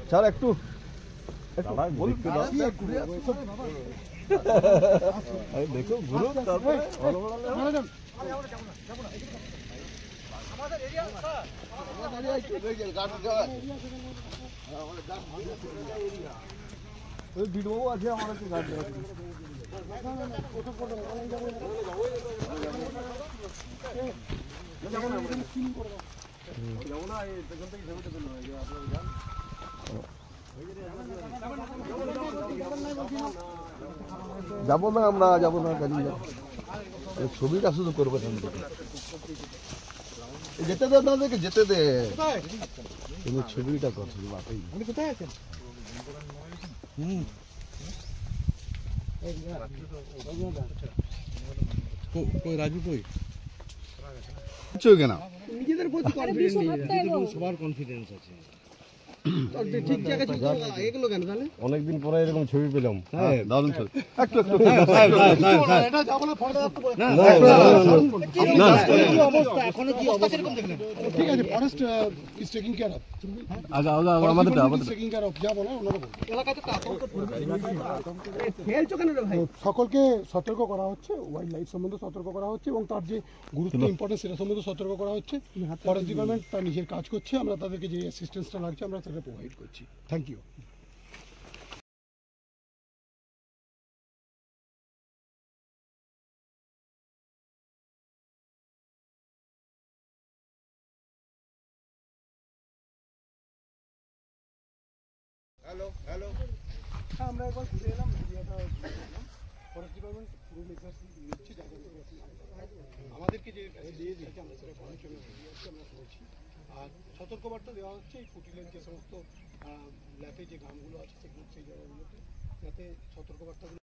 sir একটু দেখো ঘুরো তারপরে বিটবাবু আছে আমার একটু গাড়ি যাবো না আমরা যাবো না গাড়ি ছবিটা শুধু করবো যেতে দে দাদাকে যেতে দে তুমি ছবিটা কর শুধু বাকি কোথায় আছেন কই রাজু কই কেন নিজেদের প্রতি কনফিডেন্স নেই সবার কনফিডেন্স আছে ঠিক জায়গায় এগুলো কেন তাহলে অনেকদিন পরে এরকম ছবি পেলাম হ্যাঁ দারুণ ছবি একটু একটু এটা যাব না ফটো না অবস্থা এখনো কি অবস্থা এরকম দেখলেন ঠিক আছে forest is taking care of আগা আমাদের টেকিং কেয়ার অফ যাব না ওনারা এলাকাতে তো আতঙ্ক পড়বে ফেলছো কেন রে ভাই সকলকে সতর্ক করা হচ্ছে ওয়াইল্ড লাইফ সম্বন্ধে সতর্ক করা হচ্ছে এবং তার যে গুরুত্ব ইম্পর্টেন্স সেটা সম্বন্ধে সতর্ক করা হচ্ছে ফরেস্ট ডিপার্টমেন্ট তার নিজের কাজ করছে আমরা তাদেরকে যে অ্যাসিস্ট্যান্সটা লাগছে আমরা সেটা প্রোভাইড করছি থ্যাংক ইউ হ্যালো হ্যালো আমরা একবার ঘুরে এলাম ফরেস্ট ডিপার্টমেন্ট পুরো মেজার্স নিচ্ছে আমাদেরকে যে দিয়ে দিচ্ছে আমরা সেটা কমিশনে আমরা করছি আর সতর্কবার্তা দেওয়া হচ্ছে এই ফুটিলের যে সমস্ত ল্যাপে যে গ্রামগুলো আছে সেগুলো সেই জায়গাগুলোতে যাতে সতর্কবার্তাগুলো